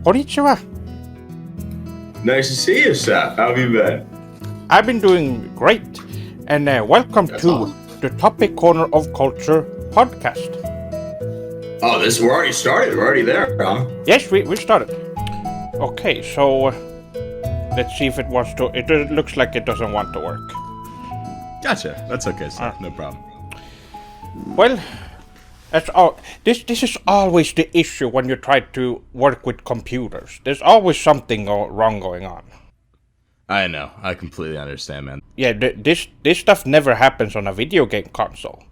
Konnichiwa. Nice to see you, Seph. How have you been? I've been doing great, and welcome That's to awesome. the Topic Corner of Culture podcast. Oh, we're already started. We're already there, huh? Yes, we started. Okay, so let's see if it wants to. It looks like it doesn't want to work. Gotcha. That's okay, Seph. No problem. Well, that's all. This is always the issue when you try to work with computers. There's always something wrong going on. I know. I completely understand, man. Yeah, this stuff never happens on a video game console.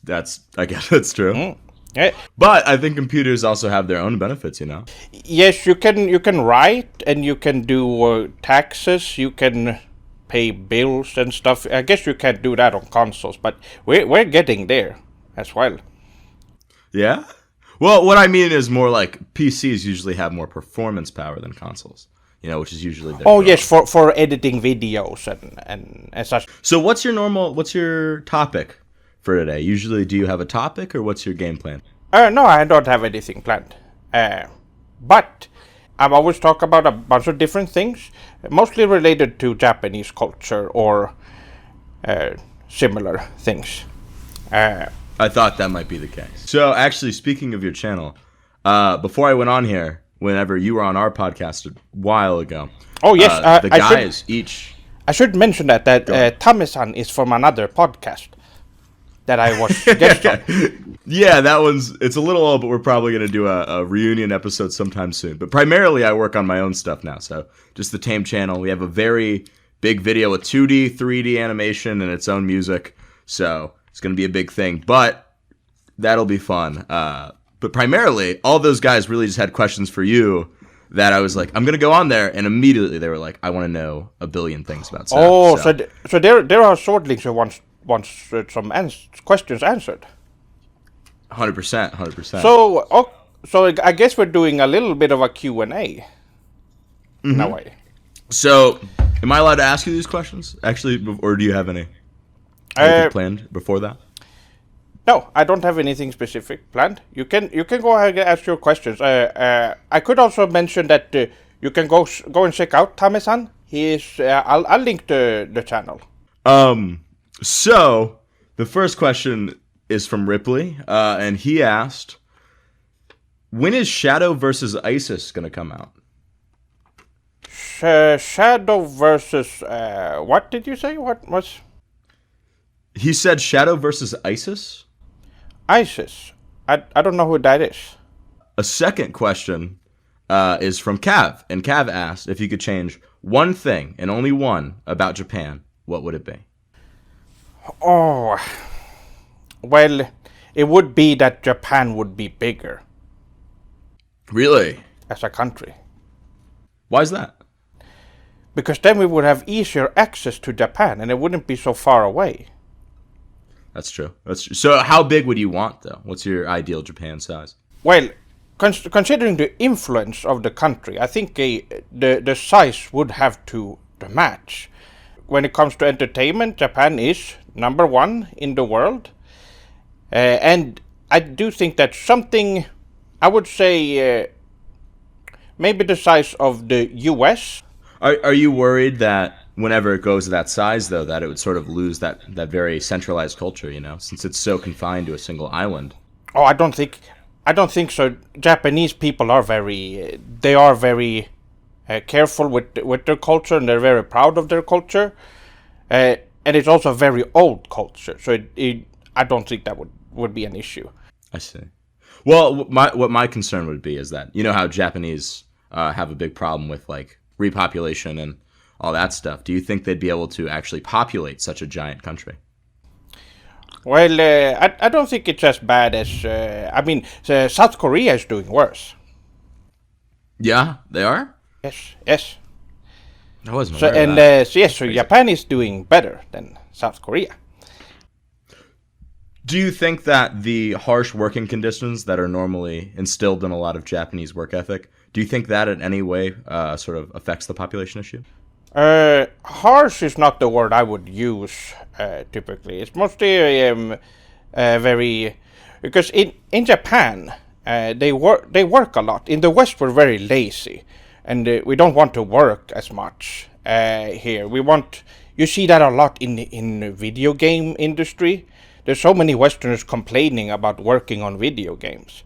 I guess that's true. Yeah. But I think computers also have their own benefits, you know? Yes, you can write and you can do taxes. You can pay bills and stuff. I guess you can't do that on consoles, but we're getting there as well. Yeah? Well, what I mean is more like PCs usually have more performance power than consoles, you know, which is usually their yes, for editing videos and such. So what's your topic for today? Usually, do you have a topic or what's your game plan? No, I don't have anything planned. But I've always talked about a bunch of different things, mostly related to Japanese culture or similar things. I thought that might be the case. So actually, speaking of your channel, before I went on here, whenever you were on our podcast a while ago, oh yes, the guys each. I should mention that Tame-san is from another podcast that I was guest on. Yeah, it's a little old, but we're probably going to do a reunion episode sometime soon. But primarily, I work on my own stuff now. So just the Tame channel. We have a very big video with 2D, 3D animation and its own music. So it's going to be a big thing. But that'll be fun. But primarily, all those guys really just had questions for you that I was like, I'm going to go on there. And immediately they were like, I want to know a billion things about Seph. Oh, so there are swordlings who wants some questions answered. 100%. So I guess we're doing a little bit of a Q&A in a way. So, am I allowed to ask you these questions? Actually, or do you have anything planned before that? No, I don't have anything specific planned. You can go ahead and ask your questions. I could also mention that you can go and check out Tame-san. He is. I'll link the channel. So the first question is from Ripley, and he asked, "When is Shadow versus ISIS gonna come out?" Shadow versus what did you say? What was? He said Shadow versus ISIS. ISIS. I don't know who that is. A second question is from Cav, and Cav asked if you could change one thing and only one about Japan. What would it be? Oh, well, it would be that Japan would be bigger. Really? As a country. Why is that? Because then we would have easier access to Japan and it wouldn't be so far away. That's true. So how big would you want, though? What's your ideal Japan size? Well, considering the influence of the country, I think the size would have to match. When it comes to entertainment, Japan is number one in the world. And I do think that something, I would say, maybe the size of the US. Are you worried that whenever it goes to that size, though, that it would sort of lose that very centralized culture, you know, since it's so confined to a single island? Oh, I don't think so. Japanese people are very careful with their culture, and they're very proud of their culture. And it's also a very old culture, so I don't think that would be an issue. I see. Well, what my concern would be is that, you know how Japanese have a big problem with like repopulation and all that stuff. Do you think they'd be able to actually populate such a giant country? Well, I don't think it's as bad as South Korea is doing worse. Yeah, they are? Yes. I wasn't aware of that. So Japan is doing better than South Korea. Do you think that the harsh working conditions that are normally instilled in a lot of Japanese work ethic, do you think that in any way sort of affects the population issue? Harsh is not the word I would use typically. It's mostly very... Because in Japan, They work a lot. In the West, we're very lazy, and we don't want to work as much here. You see that a lot in the video game industry. There's so many Westerners complaining about working on video games,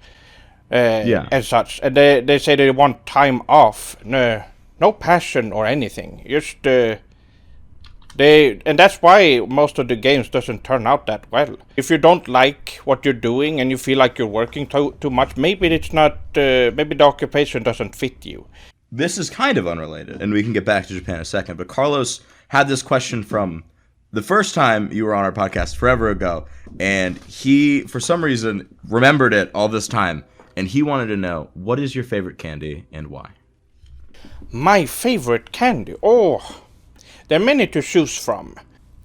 and such. And they say they want time off. No passion or anything. Just and that's why most of the games doesn't turn out that well. If you don't like what you're doing and you feel like you're working too much, maybe it's not. Maybe the occupation doesn't fit you. This is kind of unrelated, and we can get back to Japan in a second. But Carlos had this question from the first time you were on our podcast forever ago, and he, for some reason, remembered it all this time, and he wanted to know, what is your favorite candy and why? My favorite candy? Oh, there are many to choose from.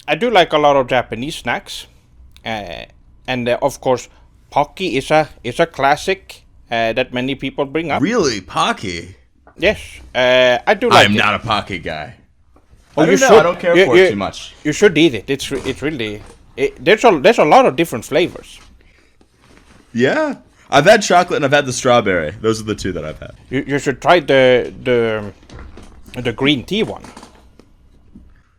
I do like a lot of Japanese snacks, and of course, Pocky is a classic that many people bring up. Really, Pocky? Yes, I do like it. I'm not a Pocky guy. Oh, I don't care for it too much. You should eat it. It's really there's a lot of different flavors. Yeah, I've had chocolate and I've had the strawberry. Those are the two that I've had. You should try the green tea one.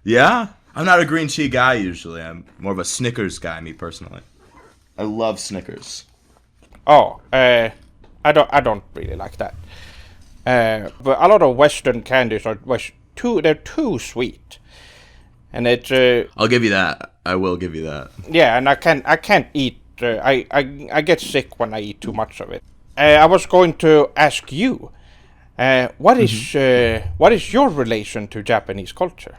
Yeah, I'm not a green tea guy usually. I'm more of a Snickers guy, me personally. I love Snickers. Oh, I don't really like that. But a lot of Western candies they're too sweet, and it's. I'll give you that. I will give you that. Yeah, and I can't eat. I get sick when I eat too much of it. I was going to ask you, what is your relation to Japanese culture?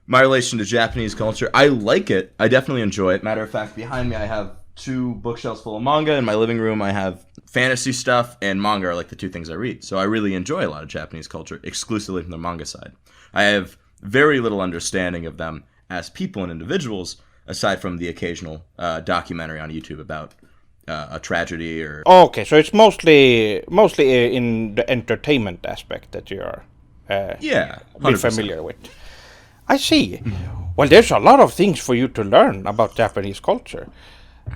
My relation to Japanese culture, I like it. I definitely enjoy it. Matter of fact, behind me I have 2 bookshelves full of manga. In my living room I have fantasy stuff, and manga are like the 2 things I read. So I really enjoy a lot of Japanese culture, exclusively from the manga side. I have very little understanding of them as people and individuals, aside from the occasional documentary on YouTube about a tragedy or... Okay, so it's mostly in the entertainment aspect that you are be familiar with. I see. Well, there's a lot of things for you to learn about Japanese culture.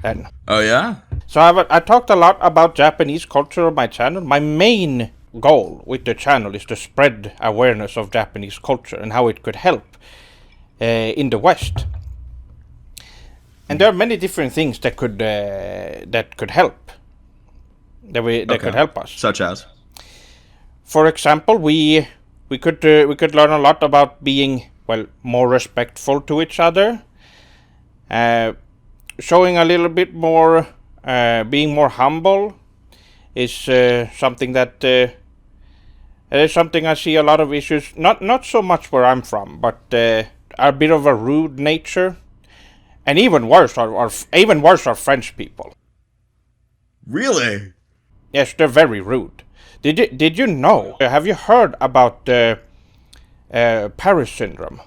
Then. Oh, yeah? So I talked a lot about Japanese culture on my channel. My main goal with the channel is to spread awareness of Japanese culture and how it could help in the West. And there are many different things that could help. That could help us. Such as? For example, we could learn a lot about being more respectful to each other. Showing a little bit more, being more humble is something that is something I see a lot of issues. Not so much where I'm from, but a bit of a rude nature, and even worse are French people. Really? Yes, they're very rude. Did you know? Have you heard about Paris syndrome?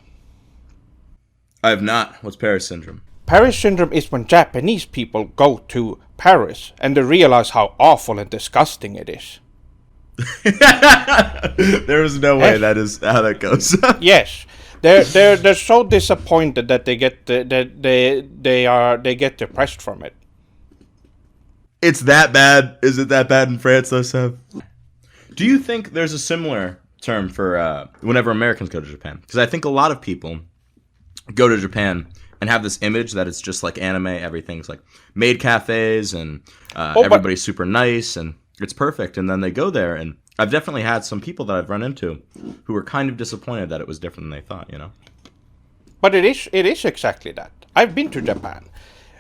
I have not. What's Paris syndrome? Paris syndrome is when Japanese people go to Paris and they realize how awful and disgusting it is. There is no way that is how that goes. Yes, they're so disappointed that they get they get depressed from it. It's that bad. Is it that bad in France, though, Seth? Do you think there's a similar term for whenever Americans go to Japan? Because I think a lot of people go to Japan and have this image that it's just like anime. Everything's like maid cafes and everybody's super nice and it's perfect. And then they go there, and I've definitely had some people that I've run into who were kind of disappointed that it was different than they thought, you know? But it is exactly that. I've been to Japan.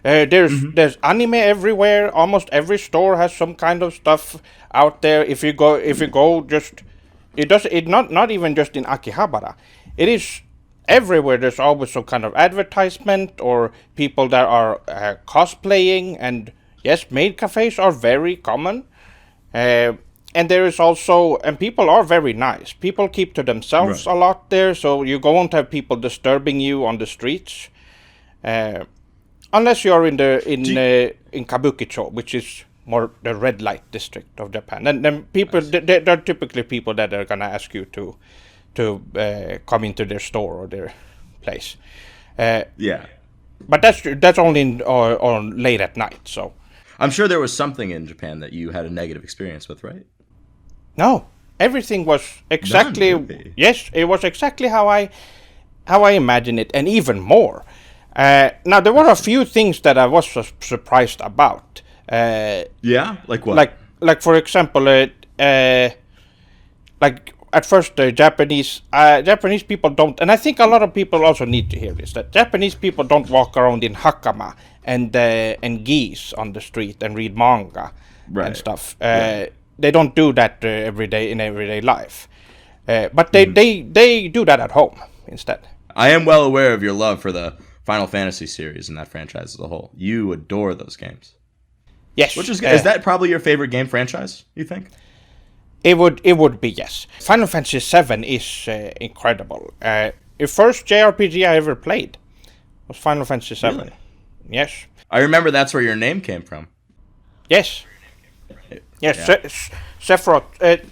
There's anime everywhere. Almost every store has some kind of stuff out there. If you go, just it not even just in Akihabara. It is everywhere. There's always some kind of advertisement or people that are cosplaying. And yes, maid cafes are very common. And there is also, and people are very nice. People keep to themselves a lot there, so you won't have people disturbing you on the streets, unless you are in Kabukicho, which is more the red light district of Japan. And then people, there are typically people that are gonna ask you to come into their store or their place. Yeah. But that's only on late at night. So I'm sure there was something in Japan that you had a negative experience with, right? No, everything was exactly None, really? yes. It was exactly how I imagined it, and even more. Now there were a few things that I was surprised about. Yeah, like what? Like for example, like at first the Japanese people don't, and I think a lot of people also need to hear this, that Japanese people don't walk around in hakama and geese on the street and read manga and Right. stuff. They don't do that every day in everyday life, but they do that at home instead. I am well aware of your love for the Final Fantasy series and that franchise as a whole. You adore those games. Yes, Which is that probably your favorite game franchise, you think? It would be, yes. Final Fantasy VII is incredible. The first JRPG I ever played was Final Fantasy VII. Really? Yes. I remember that's where your name came from. Yes. Yes. Yeah. Sephiroth.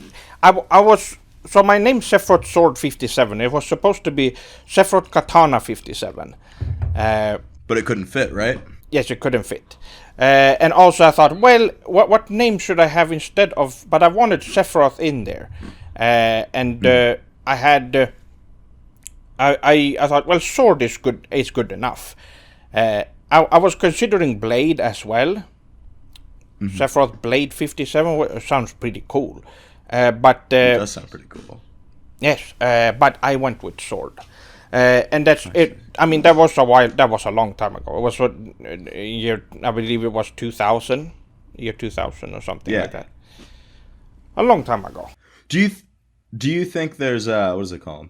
I was so my name Sephiroth Sword 57. It was supposed to be Sephiroth Katana 57. But it couldn't fit, right? Yes, it couldn't fit. And also I thought, well, what name should I have instead of... But I wanted Sephiroth in there. I had... I thought, well, Sword is good enough. I was considering Blade as well. Sephiroth Blade 57 sounds pretty cool. It does sound pretty cool. Yes, but I went with Sword. And that's it. I mean, that was a long time ago. It was what year? I believe it was 2000, year 2000 or something like that. A long time ago. Do you think there's what is it called?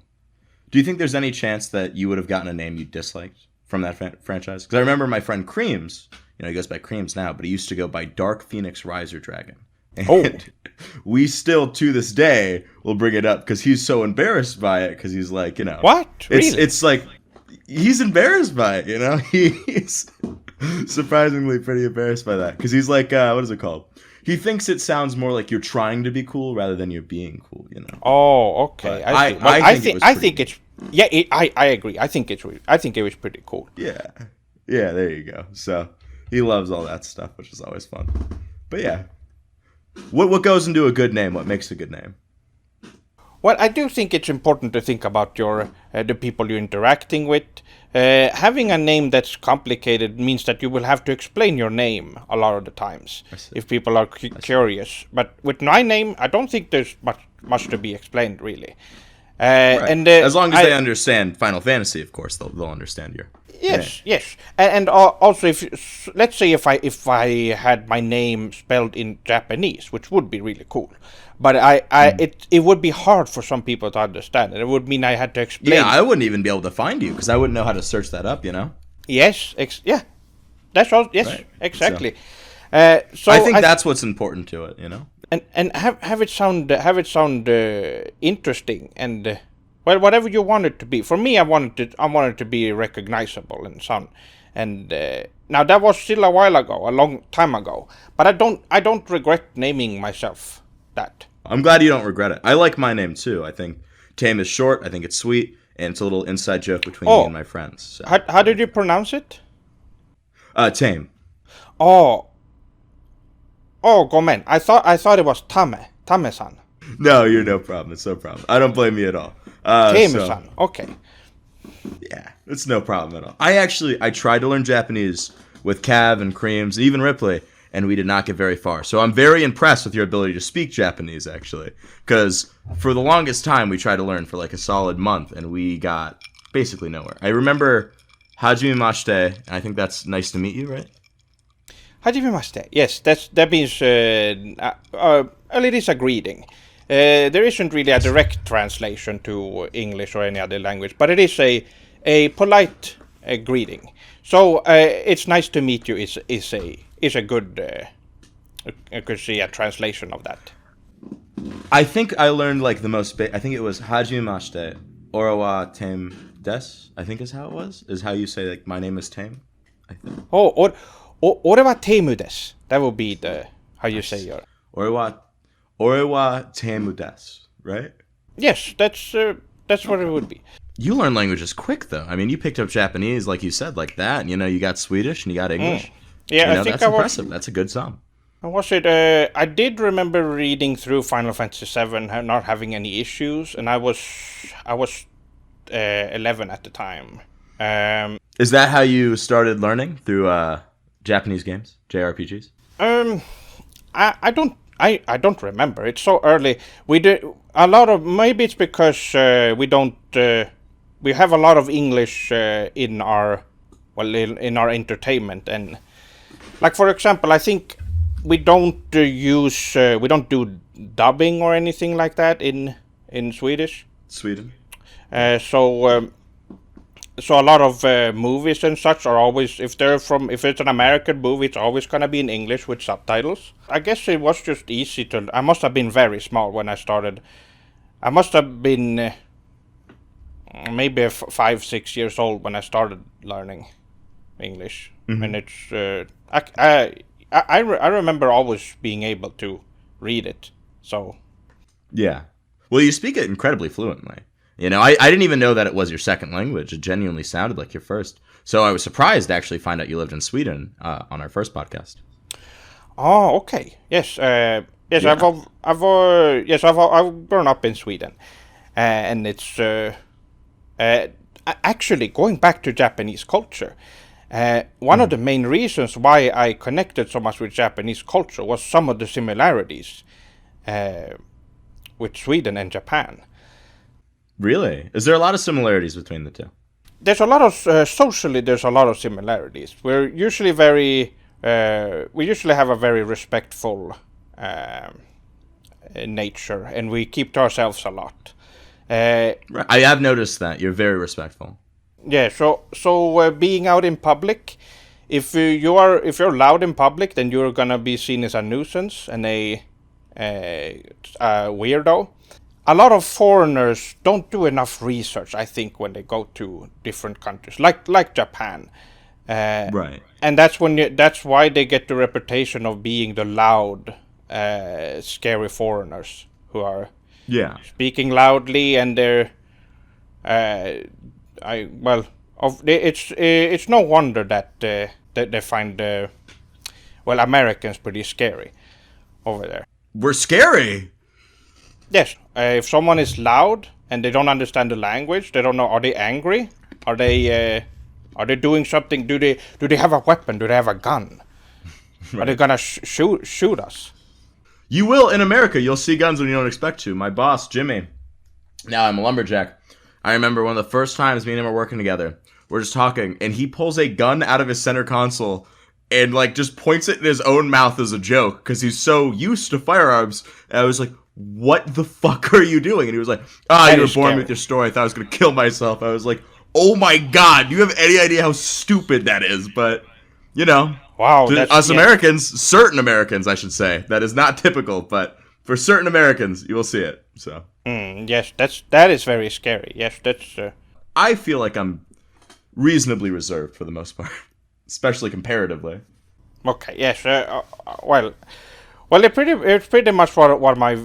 Do you think there's any chance that you would have gotten a name you disliked from that franchise? Because I remember my friend Creams. He goes by Creams now, but he used to go by Dark Phoenix Riser Dragon. And we still, to this day, will bring it up because he's so embarrassed by it because he's like, What? Really? It's like, he's embarrassed by it, He's surprisingly pretty embarrassed by that because he's like, what is it called? He thinks it sounds more like you're trying to be cool rather than you're being cool, Oh, okay. But I see. Well, I think it's... Yeah, I agree. I think it was pretty cool. Yeah. Yeah, there you go. So, he loves all that stuff, which is always fun. But yeah. What goes into a good name? What makes a good name? Well, I do think it's important to think about your the people you're interacting with. Having a name that's complicated means that you will have to explain your name a lot of the times if people are curious. But with my name, I don't think there's much to be explained really. Right. And as long as they understand Final Fantasy, of course, they'll understand your. Yes. And also, let's say if I had my name spelled in Japanese, which would be really cool, but it would be hard for some people to understand, and it would mean I had to explain. Yeah, I wouldn't even be able to find you because I wouldn't know how to search that up. Yes, that's all. Yes, right. Exactly. So I think that's what's important to it. And have it sound interesting and. Well, whatever you want it to be. For me, I wanted it to be recognizable and sound. And now that was still a while ago, a long time ago. But I don't regret naming myself that. I'm glad you don't regret it. I like my name too. I think Tame is short. I think it's sweet, and it's a little inside joke between me and my friends. So. How did you pronounce it? Tame. Oh, gomen. I thought it was Tame-san. No, you're no problem. It's no problem. I don't blame you at all. Tame-san. Okay. Yeah, it's no problem at all. I tried to learn Japanese with Cav and Creams, even Ripley, and we did not get very far. So I'm very impressed with your ability to speak Japanese, actually. Because for the longest time, we tried to learn for like a solid month, and we got basically nowhere. I remember Hajimemashite, and I think that's nice to meet you, right? Hajimemashite. Yes, that means it is a greeting. There isn't really a direct translation to English or any other language, but it is a polite greeting. So it's nice to meet you. Is a good I could see a translation of that. I think I learned like the most. I think it was Hajimemashite, Orawa Tame Des. I think is how it was. Is how you say like my name is Tame. I think. Ore wa Teimu desu. That would be the how you say your. Orewa Teimu desu, right? Yes, that's what it would be. You learn languages quick though. I mean, you picked up Japanese like you said, like that. You got Swedish and you got English. Yeah, I think that's impressive. That's a good sum. Was it? I did remember reading through Final Fantasy VII, not having any issues, and I was 11 at the time. Is that how you started learning through Japanese games, JRPGs? I don't remember. It's so early. We did a lot of. Maybe it's because we don't. We have a lot of English in our entertainment, and like for example, I think we don't we don't do dubbing or anything like that in Swedish. Sweden. So a lot of movies and such are always, if it's an American movie, it's always gonna be in English with subtitles. I guess it was just easy to. I must have been very small when I started. I must have been maybe 5-6 years old when I started learning English, and it's. I remember always being able to read it. So. Yeah. Well, you speak it incredibly fluently. I didn't even know that it was your second language. It genuinely sounded like your first. So I was surprised to actually find out you lived in Sweden on our first podcast. Oh, okay. Yes. Yes. Yeah. I've grown up in Sweden, and it's actually going back to Japanese culture. One of the main reasons why I connected so much with Japanese culture was some of the similarities with Sweden and Japan. Really? Is there a lot of similarities between the two? There's a lot of socially. There's a lot of similarities. We usually have a very respectful nature, and we keep to ourselves a lot. Right. I have noticed that you're very respectful. Yeah. So being out in public, if you're loud in public, then you're gonna be seen as a nuisance and a weirdo. A lot of foreigners don't do enough research, I think, when they go to different countries, like Japan. Right. And that's why they get the reputation of being the loud, scary foreigners who are speaking loudly, and they're it's no wonder that they find Americans pretty scary over there. We're scary. Yes, if someone is loud and they don't understand the language, they don't know. Are they angry? Are they doing something? Do they have a weapon? Do they have a gun? Right. Are they gonna shoot us? You will in America. You'll see guns when you don't expect to. My boss, Jimmy. Now I'm a lumberjack. I remember one of the first times me and him were working together. We're just talking, and he pulls a gun out of his center console and just points it in his own mouth as a joke because he's so used to firearms. And I was like, what the fuck are you doing? And he was like, you were boring with your story. I thought I was going to kill myself. I was like, oh my God, do you have any idea how stupid that is? But, wow, us Americans, certain Americans, I should say, that is not typical, but for certain Americans, you will see it. So. Yes, that is very scary. Yes, that's. I feel like I'm reasonably reserved for the most part, especially comparatively. Okay. Yes. It's pretty much what my.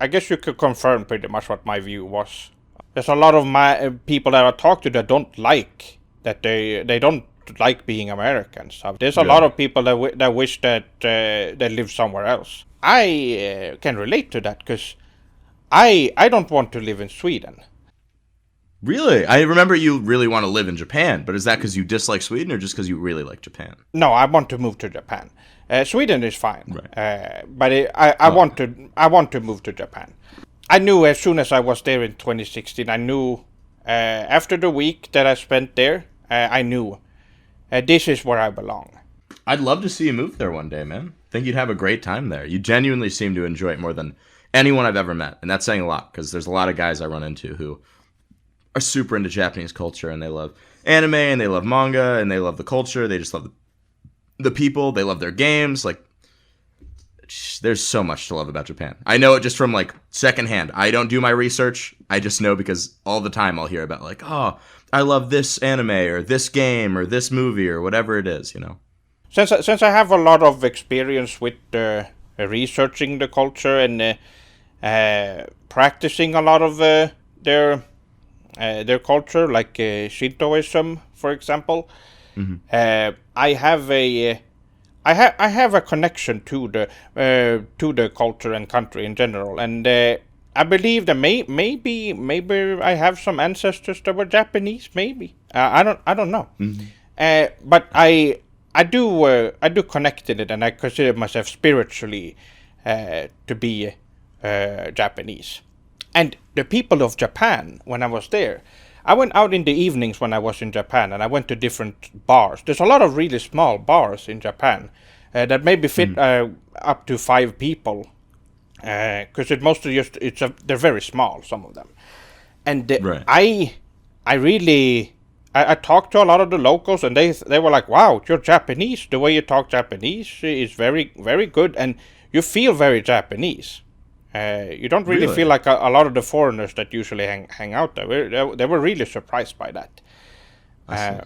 I guess you could confirm pretty much what my view was. There's a lot of my people that I talk to that don't like that they don't like being Americans. There's a lot of people that wish that they live somewhere else. I can relate to that because I don't want to live in Sweden. Really? I remember you really want to live in Japan, but is that because you dislike Sweden or just because you really like Japan? No, I want to move to Japan. Sweden is fine, right. But I want to move to Japan. I knew as soon as I was there in 2016. I knew after the week that I spent there, I knew this is where I belong. I'd love to see you move there one day, man. I think you'd have a great time there. You genuinely seem to enjoy it more than anyone I've ever met, and that's saying a lot because there's a lot of guys I run into who are super into Japanese culture and they love anime and they love manga and they love the culture. They just love the people. They love their games. There's so much to love about Japan. I know it just from secondhand. I don't do my research. I just know because all the time I'll hear about I love this anime or this game or this movie or whatever it is, Since I have a lot of experience with researching the culture and practicing a lot of their culture, like Shintoism, for example. Mm-hmm. I have I have a connection to the culture and country in general, and I believe that maybe I have some ancestors that were Japanese. Maybe I don't know, but I do connect in it, and I consider myself spiritually to be Japanese. And the people of Japan, when I was there, I went out in the evenings when I was in Japan, and I went to different bars. There's a lot of really small bars in Japan that maybe fit up to 5 people, because it mostly just they're very small, some of them. And Right. I really I talked to a lot of the locals, and they were like, "Wow, you're Japanese. The way you talk Japanese is very very good, and you feel very Japanese." You don't really Really? feel like a lot of the foreigners that usually hang out there. They were really surprised by that. I see.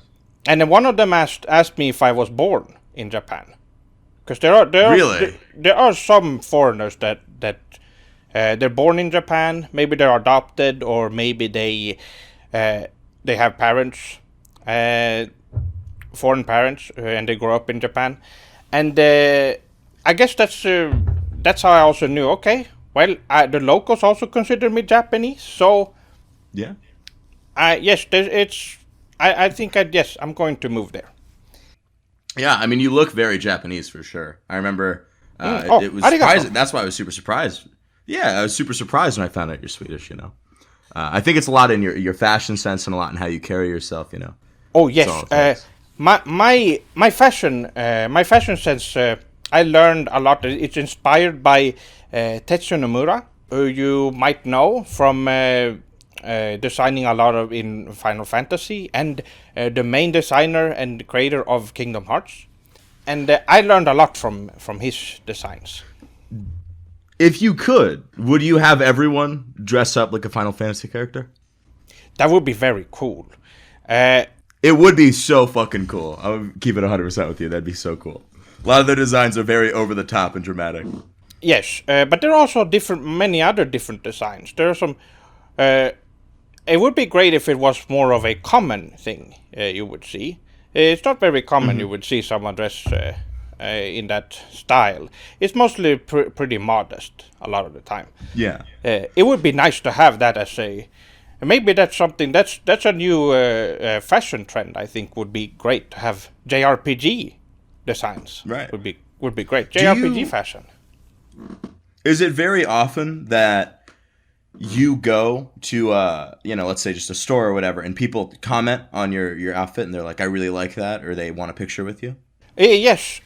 And then one of them asked me if I was born in Japan, because there Really? are some foreigners that they're born in Japan. Maybe they're adopted, or maybe they have parents, foreign parents, and they grow up in Japan. And I guess that's how I also knew. Okay, well, the locals also consider me Japanese, so Yeah. yes, I think yes, I'm going to move there. Yeah, I mean, you look very Japanese for sure. I remember Oh, it was arigato. surprising. That's why I was super surprised. Yeah, I was super surprised when I found out you're Swedish. I think it's a lot in your fashion sense and a lot in how you carry yourself. Oh It's all yes, it takes. my fashion sense. I learned a lot. It's inspired by Tetsuya Nomura, who you might know from designing a lot of in Final Fantasy, and the main designer and creator of Kingdom Hearts. And I learned a lot from his designs. If you could, would you have everyone dress up like a Final Fantasy character? That would be very cool. It would be so fucking cool. I would keep it 100% with you. That'd be so cool. A lot of their designs are very over the top and dramatic. Yes, but there are also many other different designs. There are some. It would be great if it was more of a common thing you would see. It's not very common you would see someone dress in that style. It's mostly pretty modest a lot of the time. Yeah. It would be nice to have that as a. Maybe that's something that's a new fashion trend. I think would be great to have JRPG designs. Right. Would be great. Do JRPG you- fashion. Is it very often that you go to let's say just a store or whatever, and people comment on your outfit and they're like, I really like that, or they want a picture with you? Yes,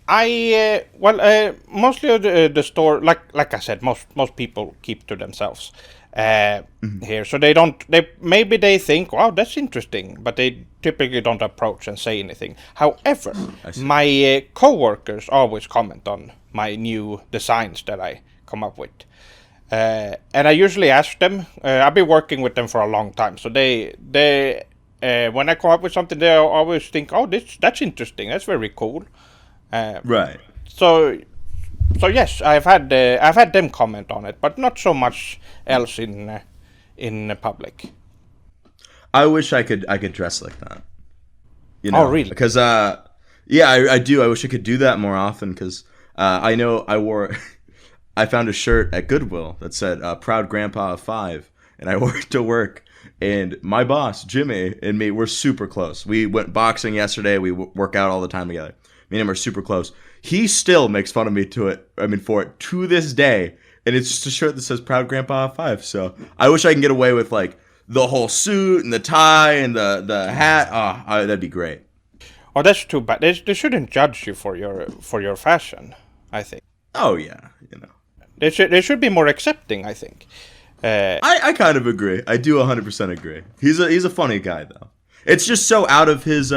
mostly the store, like I said, most people keep to themselves here, so maybe they think, wow, that's interesting, but they typically don't approach and say anything. However, my coworkers always comment on my new designs that I come up with. And I usually ask them. I've been working with them for a long time, so they when I come up with something, they always think, "Oh, that's interesting. That's very cool." Right. So yes, I've had them comment on it, but not so much else in public. I wish I could dress like that. Oh, really? Because yeah, I do. I wish I could do that more often. Because I know I wore. I found a shirt at Goodwill that said "Proud Grandpa of 5," and I wore it to work. And my boss, Jimmy, and me, we're super close. We went boxing yesterday. We work out all the time together. Me and him are super close. He still makes fun of me for it to this day. And it's just a shirt that says "Proud Grandpa of 5." So I wish I can get away with like the whole suit and the tie and the hat. That'd be great. Oh, that's too bad. They shouldn't judge you for your fashion, I think. Oh yeah, They should be more accepting, I think. I kind of agree. I do 100% agree. He's a funny guy though. It's just so out of his.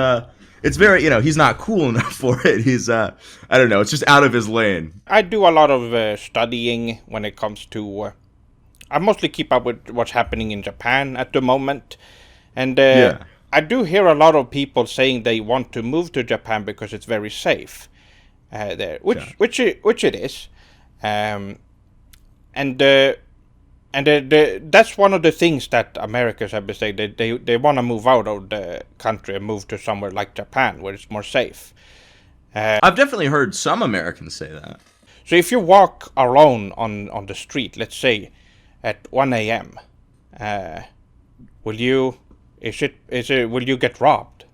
It's very he's not cool enough for it. He's I don't know. It's just out of his lane. I do a lot of studying when it comes to. I mostly keep up with what's happening in Japan at the moment, and I do hear a lot of people saying they want to move to Japan because it's very safe there, which it is, and that's one of the things that Americans have been saying. They want to move out of the country and move to somewhere like Japan where it's more safe. I've definitely heard some Americans say that. So if you walk alone on the street, let's say at 1 a.m., will you get robbed?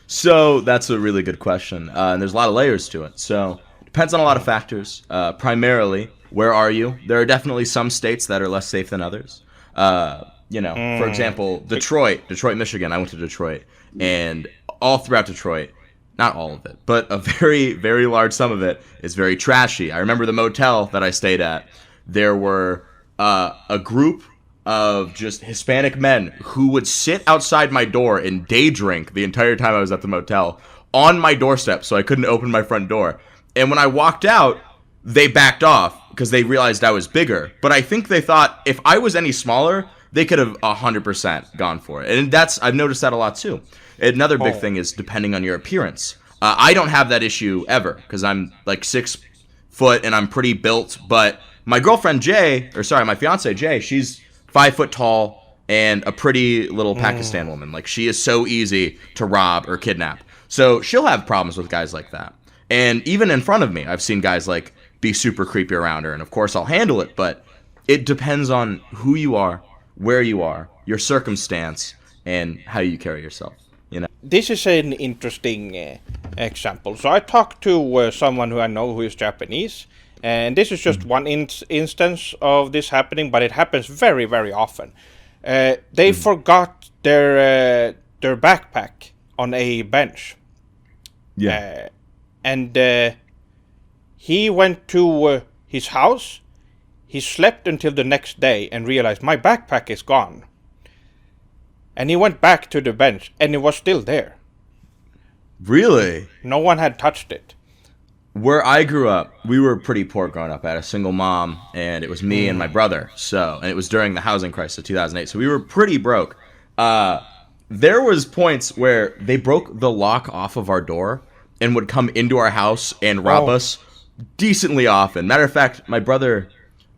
So that's a really good question, and there's a lot of layers to it. So depends on a lot of factors. Primarily, where are you? There are definitely some states that are less safe than others. For example, Detroit, Michigan. I went to Detroit, and all throughout Detroit, not all of it, but a very, very large sum of it is very trashy. I remember the motel that I stayed at. There were a group of just Hispanic men who would sit outside my door and day drink the entire time I was at the motel on my doorstep, so I couldn't open my front door. And when I walked out, they backed off because they realized I was bigger. But I think they thought if I was any smaller, they could have 100% gone for it. And I've noticed that a lot too. Another big thing is depending on your appearance. I don't have that issue ever because I'm like 6 foot and I'm pretty built. But my girlfriend my fiance Jay, she's 5 foot tall and a pretty little Pakistan woman. Like, she is so easy to rob or kidnap. So she'll have problems with guys like that. And even in front of me, I've seen guys like be super creepy around her. And of course I'll handle it, but it depends on who you are, where you are, your circumstance, and how you carry yourself. This is an interesting example. So I talked to someone who I know who is Japanese, and this is just one instance of this happening, but it happens very, very often. They forgot their backpack on a bench. Yeah. And he went to his house. He slept until the next day and realized my backpack is gone. And he went back to the bench and it was still there. Really? No one had touched it. Where I grew up, we were pretty poor growing up. I had a single mom, and it was me and my brother. And it was during the housing crisis of 2008. So we were pretty broke. There was points where they broke the lock off of our door and would come into our house and rob us decently often. Matter of fact, my brother,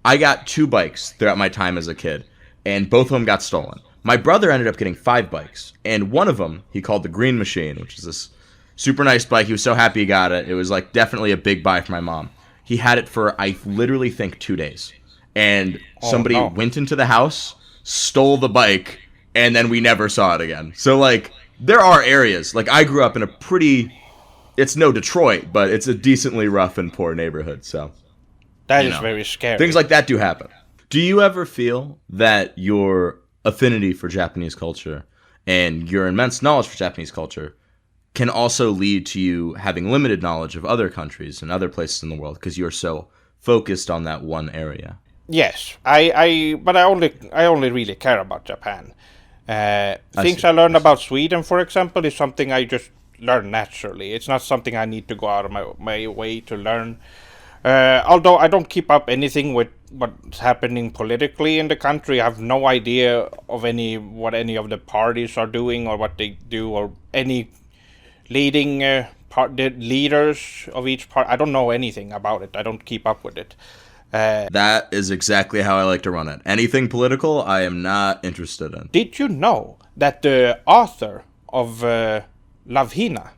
I got 2 bikes throughout my time as a kid, and both of them got stolen. My brother ended up getting 5 bikes, and one of them he called the Green Machine, which is this super nice bike. He was so happy he got it. It was like definitely a big buy for my mom. He had it for, I literally think, 2 days. And somebody went into the house, stole the bike, and then we never saw it again. So, like, there are areas. Like, I grew up in a pretty, it's no Detroit, but it's a decently rough and poor neighborhood. So that is very scary. Things like that do happen. Do you ever feel that your affinity for Japanese culture and your immense knowledge for Japanese culture can also lead to you having limited knowledge of other countries and other places in the world because you're so focused on that one area? Yes, but I only really care about Japan. Things I learned about Sweden, for example, is something I just learn naturally. It's not something I need to go out of my way to learn. Although I don't keep up anything with what's happening politically in the country. I have no idea of what any of the parties are doing or what they do, or any leading the leaders of each part. I don't know anything about it. I don't keep up with it. That is exactly how I like to run it. Anything political, I am not interested in. Did you know that the author of Love Hina,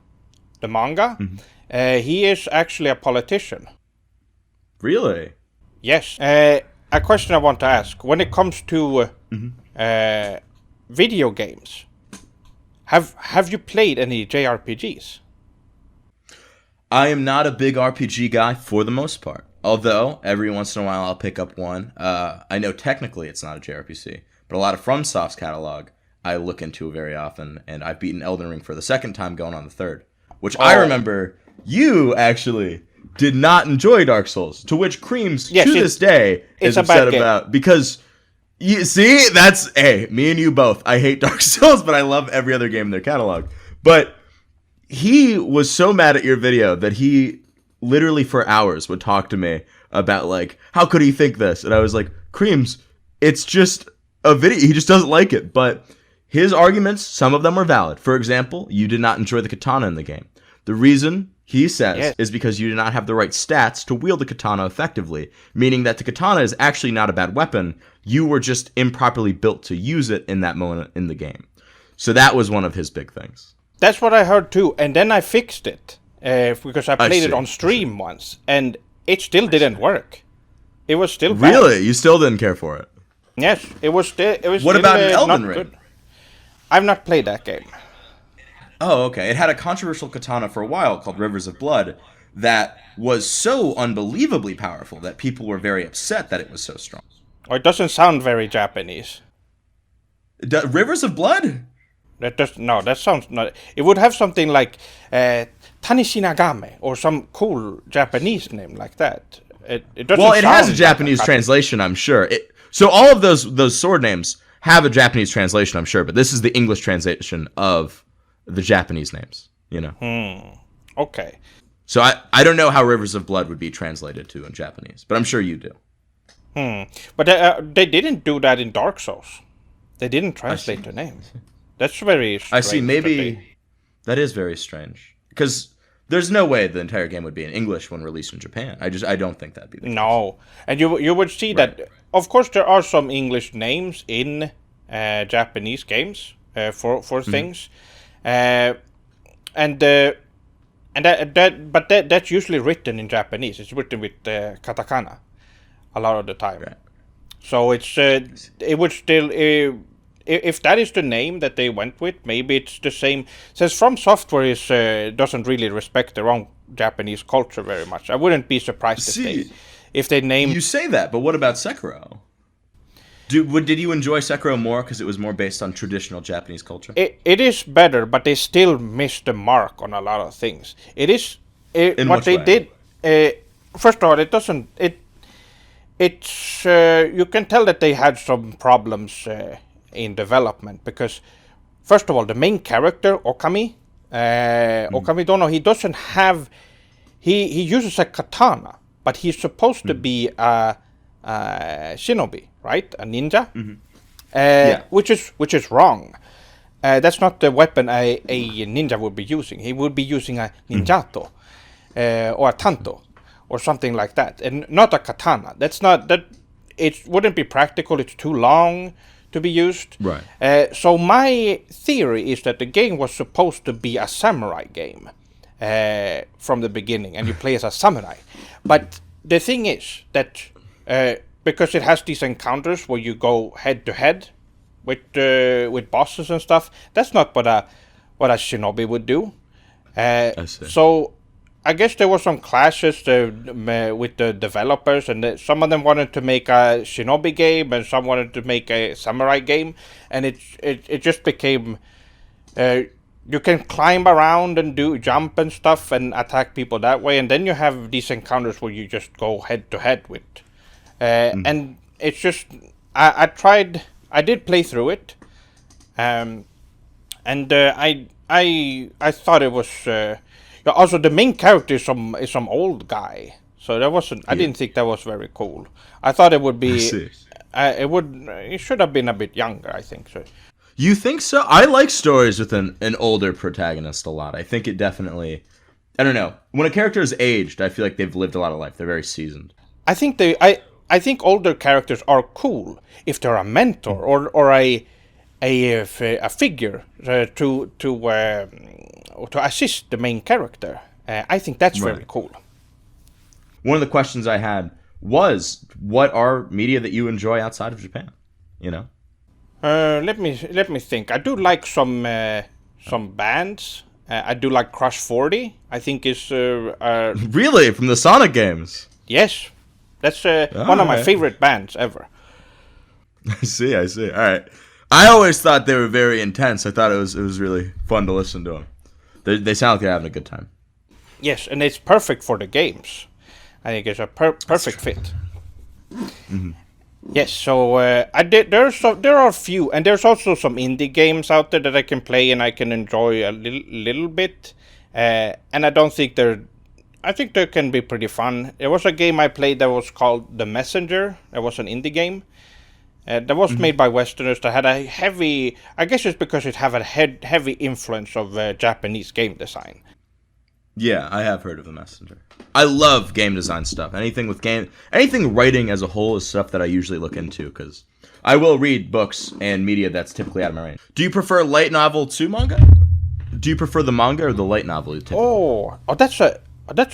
the manga, he is actually a politician? Really? Yes. A question I want to ask. When it comes to video games, have you played any JRPGs? I am not a big RPG guy for the most part. Although, every once in a while I'll pick up one. I know technically it's not a JRPG, but a lot of FromSoft's catalog I look into very often, and I've beaten Elden Ring for the 2nd time, going on the 3rd. Which I remember you actually did not enjoy Dark Souls, to which Creams, to this day, is upset about. Because, you see, me and you both. I hate Dark Souls, but I love every other game in their catalog. But he was so mad at your video that he literally for hours would talk to me about, like, how could he think this? And I was like, Creams, it's just a video. He just doesn't like it. But his arguments, some of them were valid. For example, you did not enjoy the katana in the game. The reason, he says, is because you do not have the right stats to wield the katana effectively, meaning that the katana is actually not a bad weapon. You were just improperly built to use it in that moment in the game. So that was one of his big things. That's what I heard too, and then I fixed it. because I played it see. on stream once, and it still didn't work. It was still bad. Really? You still didn't care for it? Yes, it was still. It was. What still, about an Elden not Ring? good. I've not played that game. Oh, okay. It had a controversial katana for a while called Rivers of Blood that was so unbelievably powerful that people were very upset that it was so strong. Or it doesn't sound very Japanese. Rivers of Blood? That sounds not. It would have something like Tanishinagame or some cool Japanese name like that. It doesn't. Well, it has a sound Japanese like translation, I'm sure. So all of those sword names have a Japanese translation, I'm sure, but this is the English translation of the Japanese names, you know. Okay. So I don't know how Rivers of Blood would be translated to in Japanese, but I'm sure you do. But they didn't do that in Dark Souls. They didn't translate the name. That's very strange. I see. Maybe that is very strange because there's no way the entire game would be in English when released in Japan. I don't think that'd be the case. No, and you would see that. Of course, there are some English names in Japanese games for things, that's usually written in Japanese. It's written with katakana a lot of the time. Right. So it would still. If that is the name that they went with, maybe it's the same. Since From Software doesn't really respect their own Japanese culture very much, I wouldn't be surprised if they named. You say that, but what about Sekiro? Did you enjoy Sekiro more because it was more based on traditional Japanese culture? It is better, but they still missed the mark on a lot of things. In what which they way? did. First of all, it doesn't. It's you can tell that they had some problems in development because, first of all, the main character Okami, Okami Dono, he doesn't have. He uses a katana, but he's supposed to be a shinobi, right? A ninja, which is wrong. That's not the weapon a ninja would be using. He would be using a ninjato or a tanto or something like that, and not a katana. That's not that. It wouldn't be practical. It's too long to be used. Right. So my theory is that the game was supposed to be a samurai game from the beginning, and you play as a samurai. But the thing is that because it has these encounters where you go head to head with bosses and stuff, that's not what a shinobi would do. I see. So I guess there were some clashes with the developers, and some of them wanted to make a shinobi game, and some wanted to make a samurai game, and it just became you can climb around and do jump and stuff and attack people that way, and then you have these encounters where you just go head to head with, and it's just I did play through it, and I thought it was. Also, the main character is some old guy, so that wasn't. I didn't think that was very cool. I thought it would be. It should have been a bit younger. I think so. You think so? I like stories with an older protagonist a lot. I think it definitely. I don't know. When a character is aged, I feel like they've lived a lot of life. They're very seasoned. I think I think older characters are cool if they're a mentor or a figure to assist the main character. I think that's very cool. One of the questions I had was, what are media that you enjoy outside of Japan? You know? Let me think. I do like some bands. I do like Crush 40. I think is Really? From the Sonic games? Yes. That's one of my favorite bands ever. I see. All right. I always thought they were very intense. I thought it was really fun to listen to them. They sound like they're having a good time. Yes, and it's perfect for the games. I think it's a perfect fit. Mm-hmm. Yes, so there are a few, and there's also some indie games out there that I can play and I can enjoy a little bit. And I don't think I think they can be pretty fun. There was a game I played that was called The Messenger. That was an indie game. That was made by Westerners that had a heavy. I guess it's because it had a heavy influence of Japanese game design. Yeah, I have heard of The Messenger. I love game design stuff. Anything writing as a whole is stuff that I usually look into because I will read books and media that's typically out of my range. Do you prefer light novel to manga? Do you prefer the manga or the light novel? That's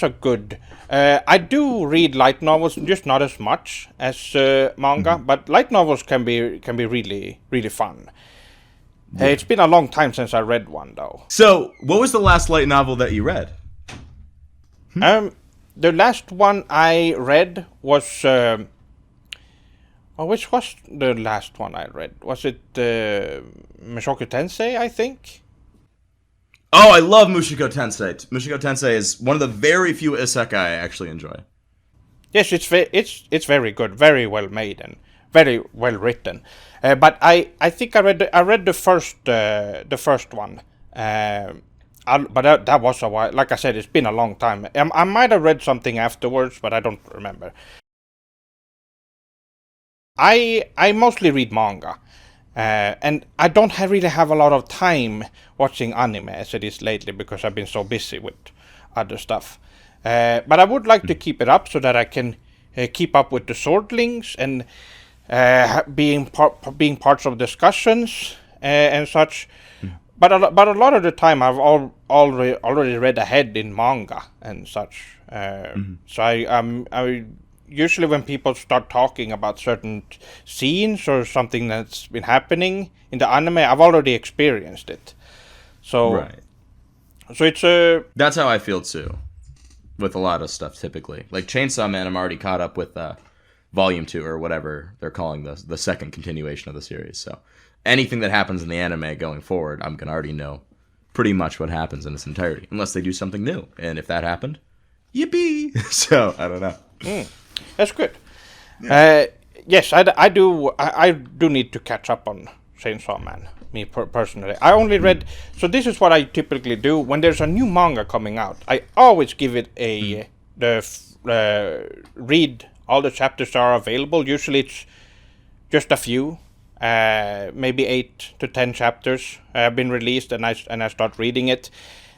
a good. I do read light novels, just not as much as manga. But light novels can be really really fun. It's been a long time since I read one though. So, what was the last light novel that you read? The last one I read was. Which was the last one I read? Was it Mushoku Tensei? I think. Oh, I love Mushoku Tensei. Mushoku Tensei is one of the very few isekai I actually enjoy. Yes, it's very good, very well made, and very well written. But I think I read the first one. But that was a while. Like I said, it's been a long time. I might have read something afterwards, but I don't remember. I mostly read manga, and I don't really have a lot of time watching anime as it is lately because I've been so busy with other stuff. But I would like to keep it up so that I can keep up with the Swordlings and being parts of discussions and such. But a lot of the time I've already read ahead in manga and such. So I usually when people start talking about certain scenes or something that's been happening in the anime, I've already experienced it. So Right. So it's a. That's how I feel too, with a lot of stuff. Typically, like Chainsaw Man, I'm already caught up with Volume 2 or whatever they're calling the second continuation of the series. So anything that happens in the anime going forward, I'm gonna already know pretty much what happens in its entirety, unless they do something new. And if that happened, yippee! So I don't know. That's good. Yeah. Yes, I do need to catch up on Chainsaw Man. Me personally, I only read. So this is what I typically do when there's a new manga coming out. I always give it read all the chapters that are available. Usually it's just a few, maybe 8 to 10 chapters have been released, and I start reading it,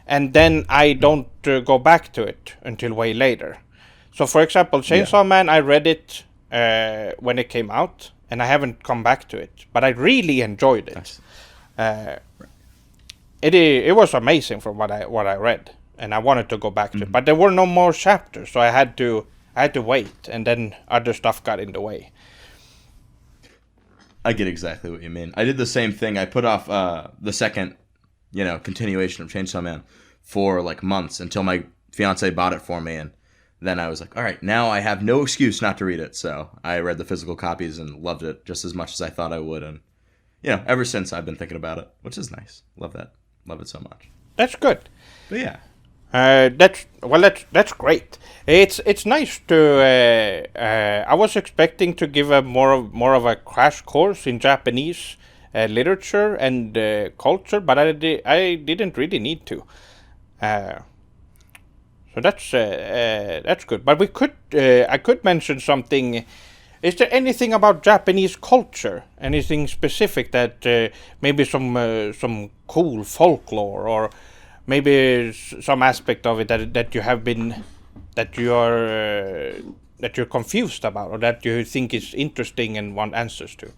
and then I don't go back to it until way later. So for example, Chainsaw Man, I read it when it came out, and I haven't come back to it, but I really enjoyed it. It was amazing from what I read, and I wanted to go back to it, but there were no more chapters, so I had to wait, and then other stuff got in the way. I get exactly what you mean. I did the same thing. I put off the second, continuation of Chainsaw Man for like months until my fiance bought it for me, and then I was like, all right, now I have no excuse not to read it. So I read the physical copies and loved it just as much as I thought I would. And, ever since I've been thinking about it, which is nice. Love that. Love it so much. That's good. But yeah. That's great. It's nice to. I was expecting to give a more of a crash course in Japanese literature and culture, but I didn't really need to. So that's good. But I could mention something. Is there anything about Japanese culture? Anything specific that maybe some cool folklore, or maybe some aspect of it that you're confused about, or that you think is interesting and want answers to?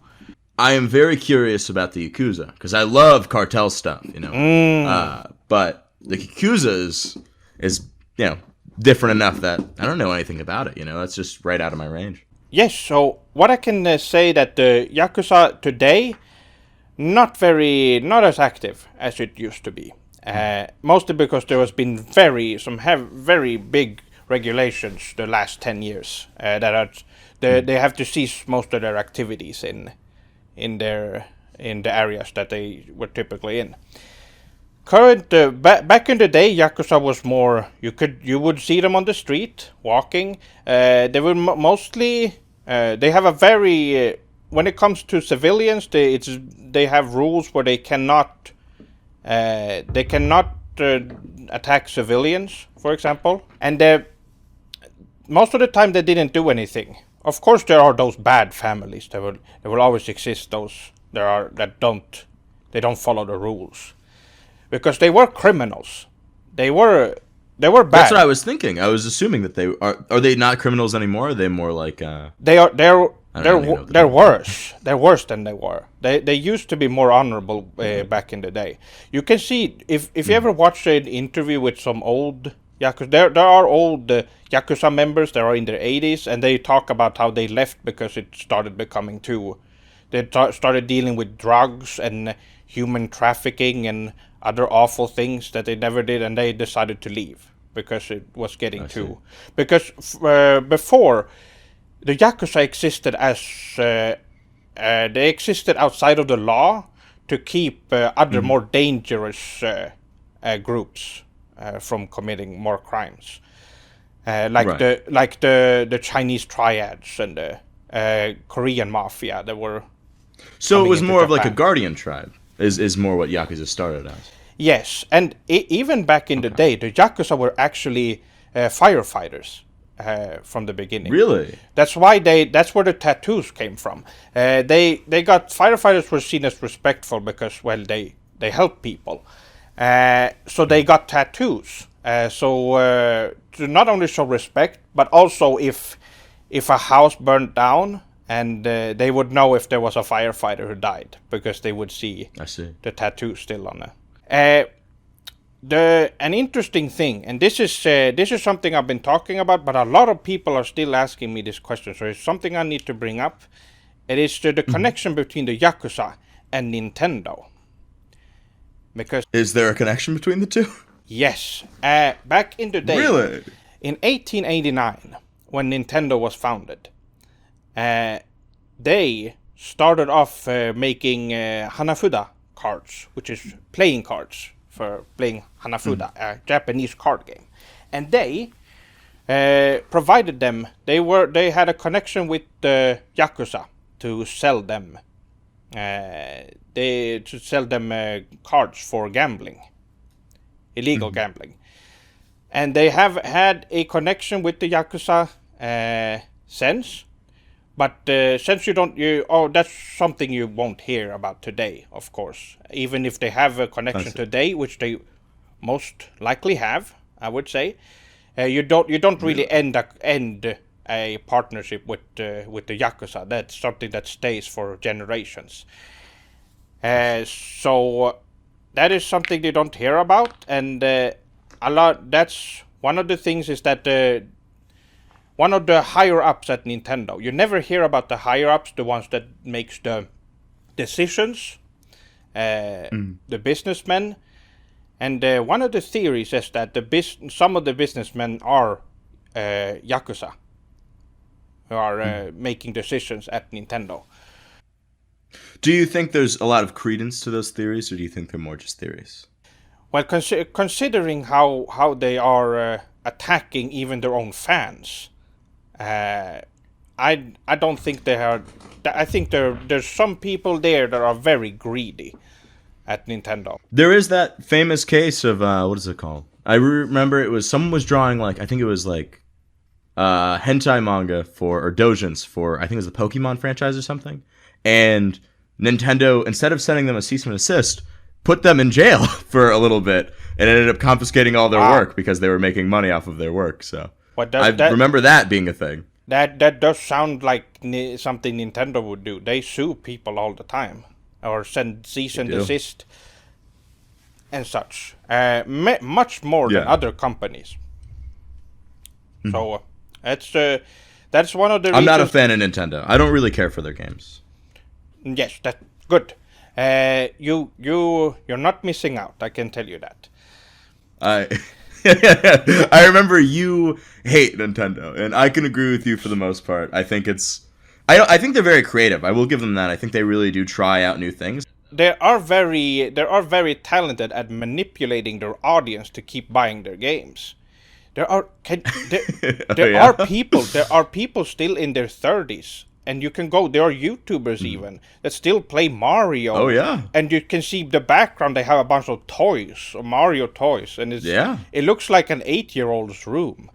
I am very curious about the Yakuza because I love cartel stuff, but the Yakuza is different enough that I don't know anything about it. That's just right out of my range. Yes. So what I can say that the Yakuza today, not as active as it used to be. Mostly because there has been very big regulations the last 10 years they have to cease most of their activities in the areas that they were typically in. Back in the day, Yakuza was more you would see them on the street walking. They were mostly they have a very when it comes to civilians, they have rules where they cannot attack civilians, for example, and most of the time they didn't do anything. Of course, there are those bad families. There will always exist those that don't follow the rules, because they were criminals. They were bad. That's what I was thinking. I was assuming that they are they not criminals anymore? Are they more like They They're worse. They're worse than they were. They used to be more honorable back in the day. You can see if you ever watch an interview with some old Yakuza, there are old Yakuza members that are in their 80s, and they talk about how they left because it started becoming too. They started dealing with drugs and human trafficking and other awful things that they never did, and they decided to leave because it was getting too. Because before, the Yakuza existed as they existed outside of the law to keep other more dangerous groups from committing more crimes, like the Chinese triads and the Korean mafia that were. So it was more of like a Japan. guardian tribe. Is more what Yakuza started as. Yes, and even back in the day, the Yakuza were actually firefighters from the beginning. Really? That's why that's where the tattoos came from. They got firefighters were seen as respectful because they help people. So they got tattoos. To not only show respect, but also if a house burned down, and they would know if there was a firefighter who died because they would see the tattoo still on it. An interesting thing, and this is something I've been talking about, but a lot of people are still asking me this question, so it's something I need to bring up. It is the connection between the Yakuza and Nintendo. Because is there a connection between the two? Yes. Back in the day, really? In 1889, when Nintendo was founded, they started off making Hanafuda cards, which is playing cards for playing Hanafuda, a Japanese card game, and they provided them. They had a connection with the Yakuza to sell them. Cards for gambling, illegal gambling, and they have had a connection with the Yakuza since. But since that's something you won't hear about today, of course. Even if they have a connection today, which they most likely have, I would say, you don't really end a partnership with the Yakuza. That's something that stays for generations. So that is something they don't hear about, and that's one of the things is that one of the higher ups at Nintendo. You never hear about the higher ups, the ones that makes the decisions, the businessmen. And one of the theories is that some of the businessmen are Yakuza, who are making decisions at Nintendo. Do you think there's a lot of credence to those theories, or do you think they're more just theories? Well, considering how they are attacking even their own fans, I don't think they are. I think there's some people there that are very greedy at Nintendo. There is that famous case of what is it called? I remember it was someone was drawing like I think it was like hentai manga or doujins for I think it was the Pokemon franchise or something, and Nintendo, instead of sending them a cease and desist, put them in jail for a little bit and ended up confiscating all their work because they were making money off of their work. So remember that being a thing. That does sound like something Nintendo would do. They sue people all the time or send cease and desist and such. Much more than other companies. So that's one of the reasons. I'm not a fan of Nintendo. I don't really care for their games. Yes, that's good. You're not missing out. I can tell you that. I remember you hate Nintendo, and I can agree with you for the most part. I think I think they're very creative. I will give them that. I think they really do try out new things. They are very talented at manipulating their audience to keep buying their games. There are people still in their 30s. And you can go, there are YouTubers even, that still play Mario. Oh, yeah. And you can see the background, they have a bunch of toys, Mario toys. And it looks like an 8-year-old's room.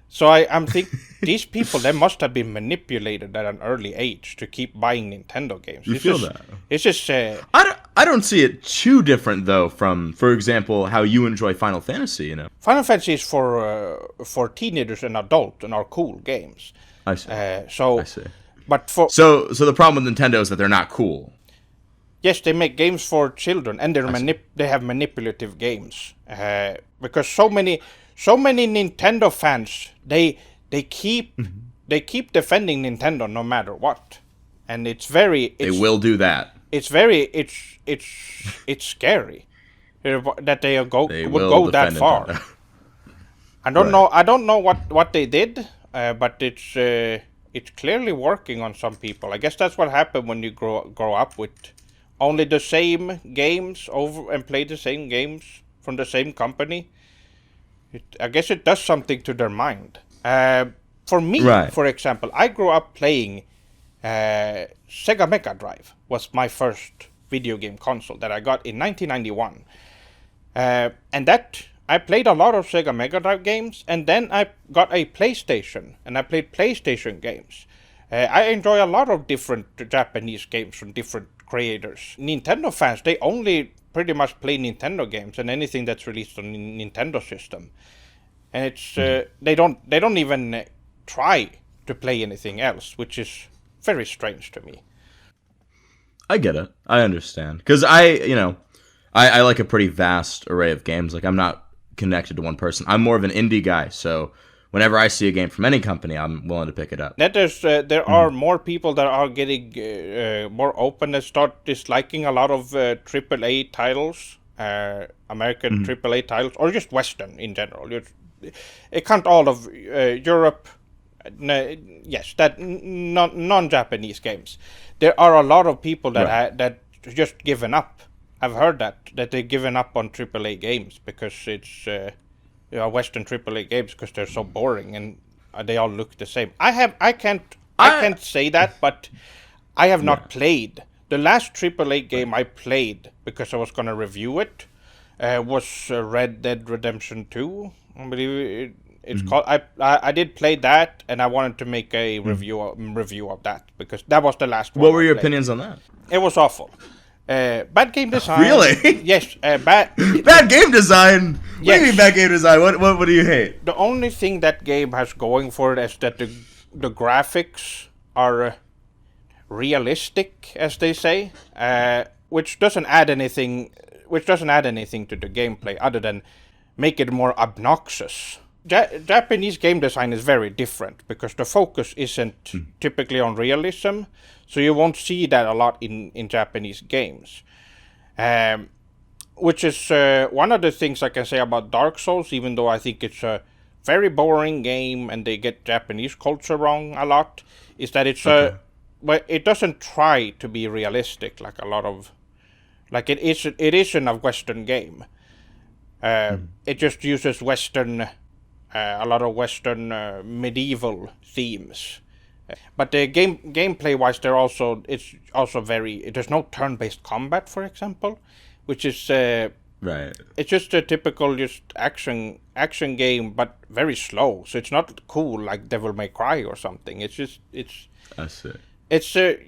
So I'm thinking, these people, they must have been manipulated at an early age to keep buying Nintendo games. You feel that? It's just... I don't see it too different, though, from, for example, how you enjoy Final Fantasy, you know? Final Fantasy is for teenagers and adults and are cool games. I see. So... I see. But for So the problem with Nintendo is that they're not cool. yes, they make games for children, and they have manipulative games. Because so many Nintendo fans they keep defending Nintendo no matter what, and They will do that. It's scary that they would go that far. Nintendo. I don't know what they did, but it's clearly working on some people. I guess that's what happened when you grow up with only the same games over and play the same games from the same company. I guess it does something to their mind. For me, for example, I grew up playing Sega Mega Drive was my first video game console that I got in 1991. And that I played a lot of Sega Mega Drive games, and then I got a PlayStation, and I played PlayStation games. I enjoy a lot of different Japanese games from different creators. Nintendo fans, they only pretty much play Nintendo games and anything that's released on Nintendo system. And it's they don't even try to play anything else, which is very strange to me. I get it. I understand. Because I like a pretty vast array of games. Like, I'm not connected to one person. I'm more of an indie guy, so whenever I see a game from any company, I'm willing to pick it up. There are more people that are getting more open and start disliking a lot of AAA titles, American AAA titles, or just Western in general. It can't all of Europe. Yes, that non-Japanese games. There are a lot of people that just given up. I've heard that they've given up on AAA games because it's Western AAA games because they're so boring and they all look the same. I can't say that, but I have not played. The last AAA game I played because I was going to review it was Red Dead Redemption 2. I believe it's called. I did play that, and I wanted to make a review of that because that was the last one. What were your opinions on that? It was awful. Bad game design. Really? Yes. Bad game design. What do you mean bad game design? What do you hate? The only thing that game has going for it is that the graphics are realistic, as they say, which doesn't add anything. Which doesn't add anything to the gameplay other than make it more obnoxious. Japanese game design is very different because the focus isn't typically on realism, so you won't see that a lot in Japanese games. Which is one of the things I can say about Dark Souls, even though I think it's a very boring game and they get Japanese culture wrong a lot, is that it's but it doesn't try to be realistic like a lot of, like it isn't a Western game. It just uses Western. A lot of Western medieval themes, but the gameplay wise, it's also very. There's no turn-based combat, for example, which is right. It's just a typical just action game, but very slow. So it's not cool like Devil May Cry or something. It's just I see. It's a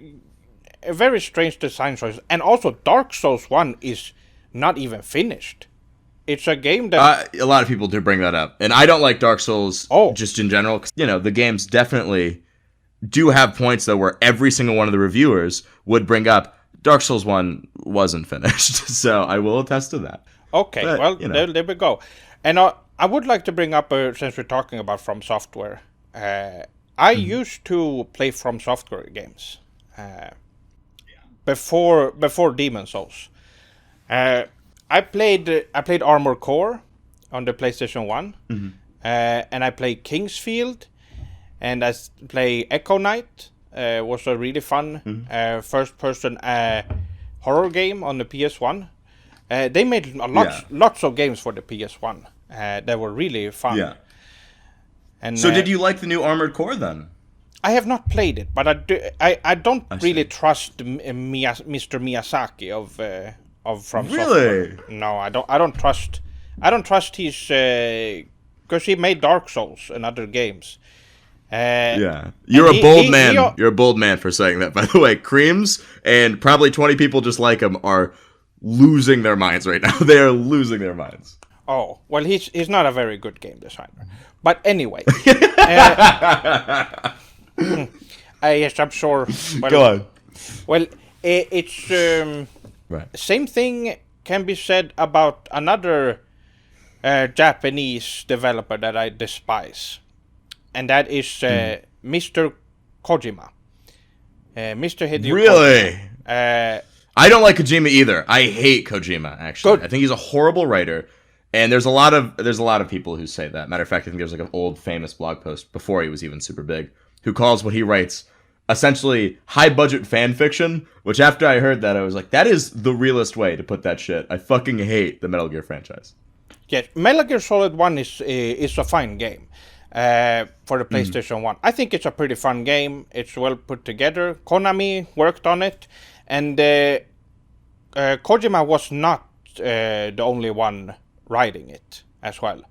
very strange design choice, and also Dark Souls 1 is not even finished. It's a game that... a lot of people do bring that up. And I don't like Dark Souls just in general. 'Cause, the games definitely do have points, though, where every single one of the reviewers would bring up Dark Souls 1 wasn't finished. So I will attest to that. Okay, but, well, there we go. And I would like to bring up, since we're talking about From Software, I used to play From Software games before Demon Souls. I played Armored Core on the PlayStation 1, and I played Kingsfield, and I play Echo Knight. Was a really fun first-person horror game on the PS1. They made lots of games for the PS1 that were really fun. Yeah. And so, did you like the new Armored Core then? I have not played it, but I don't really trust Mr. Miyazaki of From Really? Software. No, I don't trust. I don't trust his because he made Dark Souls and other games. You're a bold man. You're a bold man for saying that. By the way, Creams and probably 20 people just like him are losing their minds right now. They are losing their minds. Oh well, he's not a very good game designer. But anyway, Yes, I'm sure. Well, Go on. Well, it's Right. same thing can be said about another Japanese developer that I despise, and that is Mr. Kojima. Mr. Hideo Really? Kojima. I don't like Kojima either. I hate Kojima, actually. Good. I think he's a horrible writer. And there's a lot of people who say that. Matter of fact, I think there's like an old famous blog post before he was even super big who calls what he writes essentially high budget fan fiction, which after I heard that I was like, that is the realest way to put that shit. I fucking hate the Metal Gear franchise. Yes, Metal Gear Solid 1 is a fine game for the PlayStation 1. I think it's a pretty fun game. It's well put together. Konami worked on it, and Kojima was not the only one writing it as well,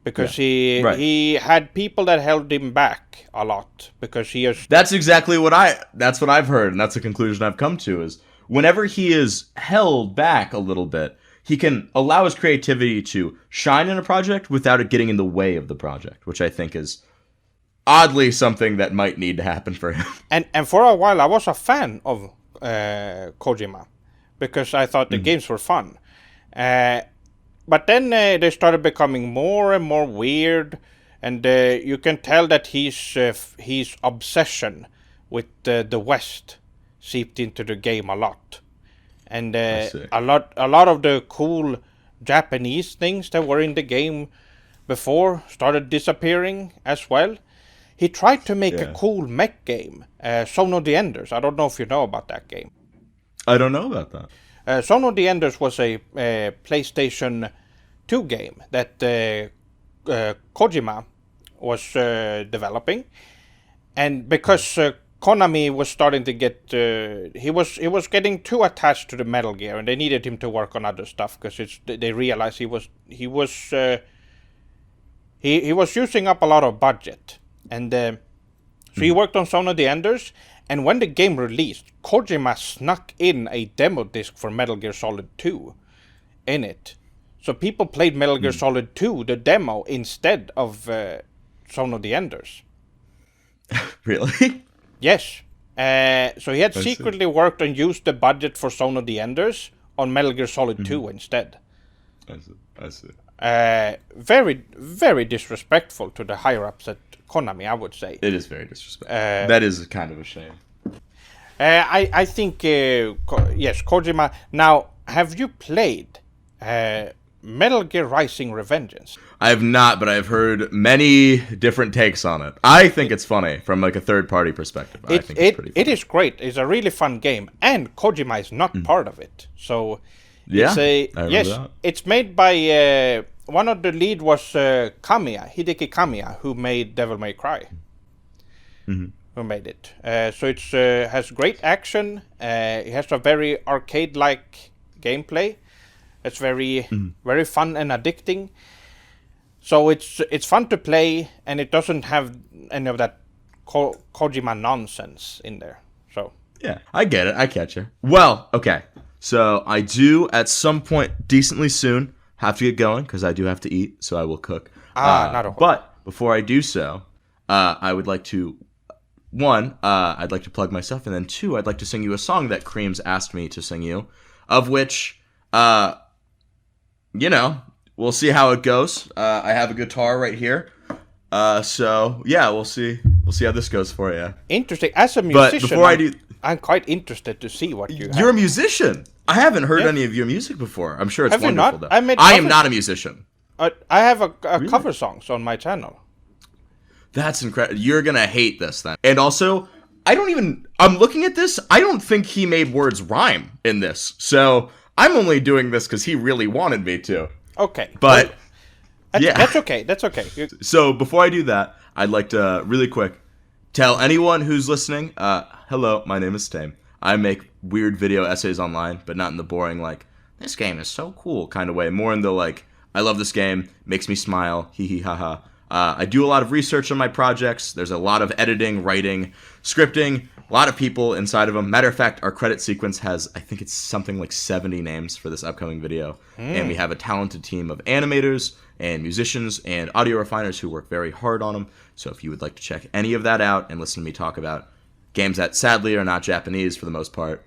because he had people that held him back a lot because he is. That's exactly what I've heard, and that's the conclusion I've come to is whenever he is held back a little bit, he can allow his creativity to shine in a project without it getting in the way of the project, which I think is oddly something that might need to happen for him. And for a while I was a fan of Kojima because I thought the games were fun. But then they started becoming more and more weird, and you can tell that his obsession with the West seeped into the game a lot, and a lot of the cool Japanese things that were in the game before started disappearing as well. He tried to make a cool mech game, Zone of the Enders. I don't know if you know about that game. I don't know about that. Zone of the Enders was a PlayStation 2 game that Kojima was developing, and because Konami was starting to get he was getting too attached to the Metal Gear, and they needed him to work on other stuff because they realized he was using up a lot of budget, and so he worked on Zone of the Enders. And when the game released, Kojima snuck in a demo disc for Metal Gear Solid 2 in it. So people played Metal Gear Solid 2, the demo, instead of Zone of the Enders. Really? Yes. So he had secretly worked and used the budget for Zone of the Enders on Metal Gear Solid 2 instead. I see. Very, very disrespectful to the higher-ups at Konami, I would say. It is very disrespectful. That is kind of a shame. I think, yes, Kojima. Now, have you played Metal Gear Rising: Revengeance? I have not, but I've heard many different takes on it. I think it's funny from like a third-party perspective. I think it's pretty funny. It is great. It's a really fun game, and Kojima is not part of it. So, yeah, it's made by one of the lead was Hideki Kamiya, who made Devil May Cry. Who made it? So it has great action. It has a very arcade-like gameplay. It's very very fun and addicting. So it's fun to play, and it doesn't have any of that Kojima nonsense in there. So yeah, I get it. I catch you. Well, okay. So I do at some point decently soon have to get going because I do have to eat. So I will cook. Not a whole. But before I do so, I would like to. One, I'd like to plug myself, and then two, I'd like to sing you a song that Creams asked me to sing you, of which, we'll see how it goes. I have a guitar right here, so yeah, we'll see how this goes for you. Interesting. As a musician, but before I do, I'm quite interested to see what you. You're a musician. I haven't heard any of your music before. I'm sure it's wonderful, though. I am not a musician. I have a cover songs on my channel. That's incredible. You're going to hate this then. And also, I'm looking at this. I don't think he made words rhyme in this. So I'm only doing this because he really wanted me to. Okay. But, yeah. That's okay. That's okay. So before I do that, I'd like to really quick tell anyone who's listening, hello, my name is Tame. I make weird video essays online, but not in the boring, like, this game is so cool kind of way. More in the, like, I love this game, makes me smile, hee hee ha ha. I do a lot of research on my projects. There's a lot of editing, writing, scripting, a lot of people inside of them. Matter of fact, our credit sequence has, I think it's something like 70 names for this upcoming video. And we have a talented team of animators and musicians and audio refiners who work very hard on them. So if you would like to check any of that out and listen to me talk about games that sadly are not Japanese for the most part,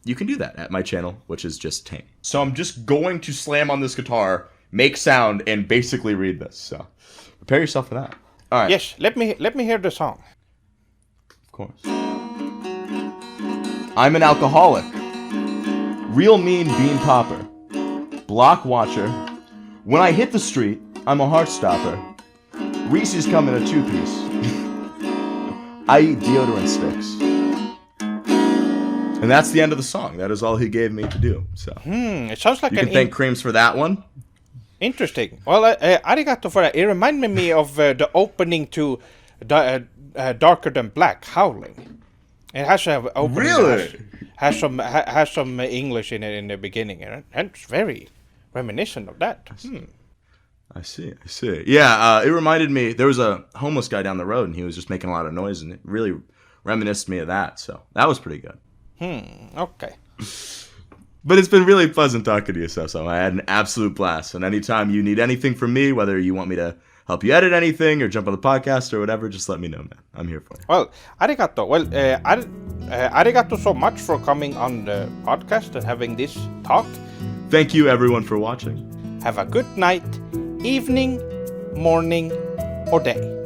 you can do that at my channel, which is just Tame. So I'm just going to slam on this guitar, make sound, and basically read this. So prepare yourself for that. All right. Yes, let me hear the song. Of course. I'm an alcoholic. Real mean bean popper. Block watcher. When I hit the street, I'm a heart stopper. Reese's come in a 2-piece. I eat deodorant sticks. And that's the end of the song. That is all he gave me to do. So It sounds like you can thank Creams for that one. Interesting. Well, arigato for that. It reminded me of the opening to Darker Than Black, Howling. It has a opening Really? has some English in it in the beginning, and it's very reminiscent of that. I see. Yeah, it reminded me, there was a homeless guy down the road, and he was just making a lot of noise, and it really reminisced me of that, so that was pretty good. Okay. But it's been really pleasant talking to you, Seph-sama. I had an absolute blast, and anytime you need anything from me, whether you want me to help you edit anything, or jump on the podcast, or whatever, just let me know, man. I'm here for you. Well, arigato. Well, arigato so much for coming on the podcast and having this talk. Thank you, everyone, for watching. Have a good night, evening, morning, or day.